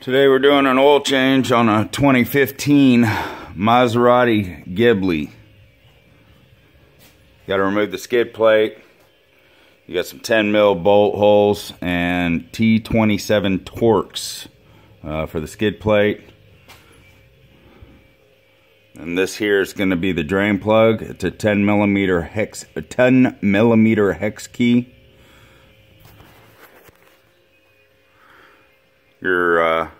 Today we're doing an oil change on a 2015 Maserati Ghibli. Got to remove the skid plate. You got some 10 mil bolt holes and T27 Torx for the skid plate. And this here is going to be the drain plug. It's a 10 millimeter hex key. Your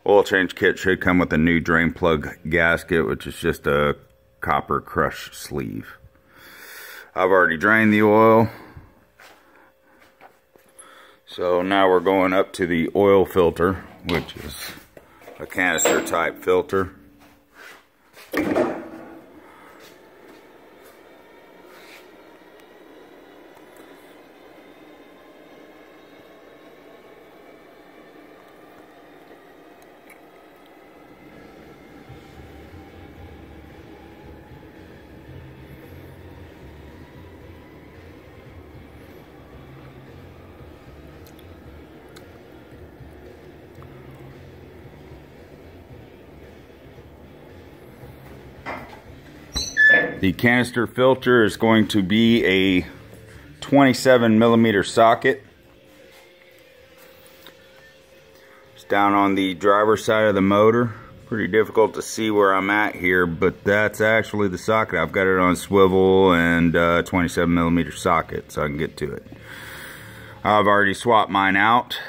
oil change kit should come with a new drain plug gasket, which is just a copper crush sleeve. I've already drained the oil. So now we're going up to the oil filter, which is a canister type filter. The canister filter is going to be a 27 millimeter socket. It's down on the driver's side of the motor. Pretty difficult to see where I'm at here, but that's actually the socket. I've got it on swivel and 27 millimeter socket, so I can get to it. I've already swapped mine out.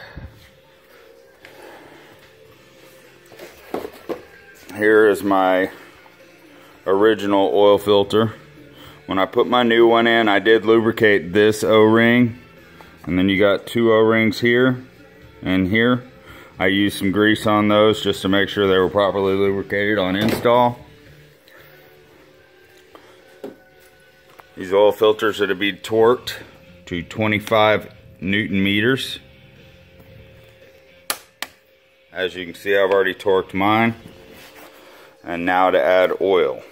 Here is my original oil filter. When I put my new one in, I did lubricate this O-ring, and then you got two O-rings here and here. I used some grease on those just to make sure they were properly lubricated on install. These oil filters are to be torqued to 25 Newton meters. As you can see, I've already torqued mine. And now to add oil.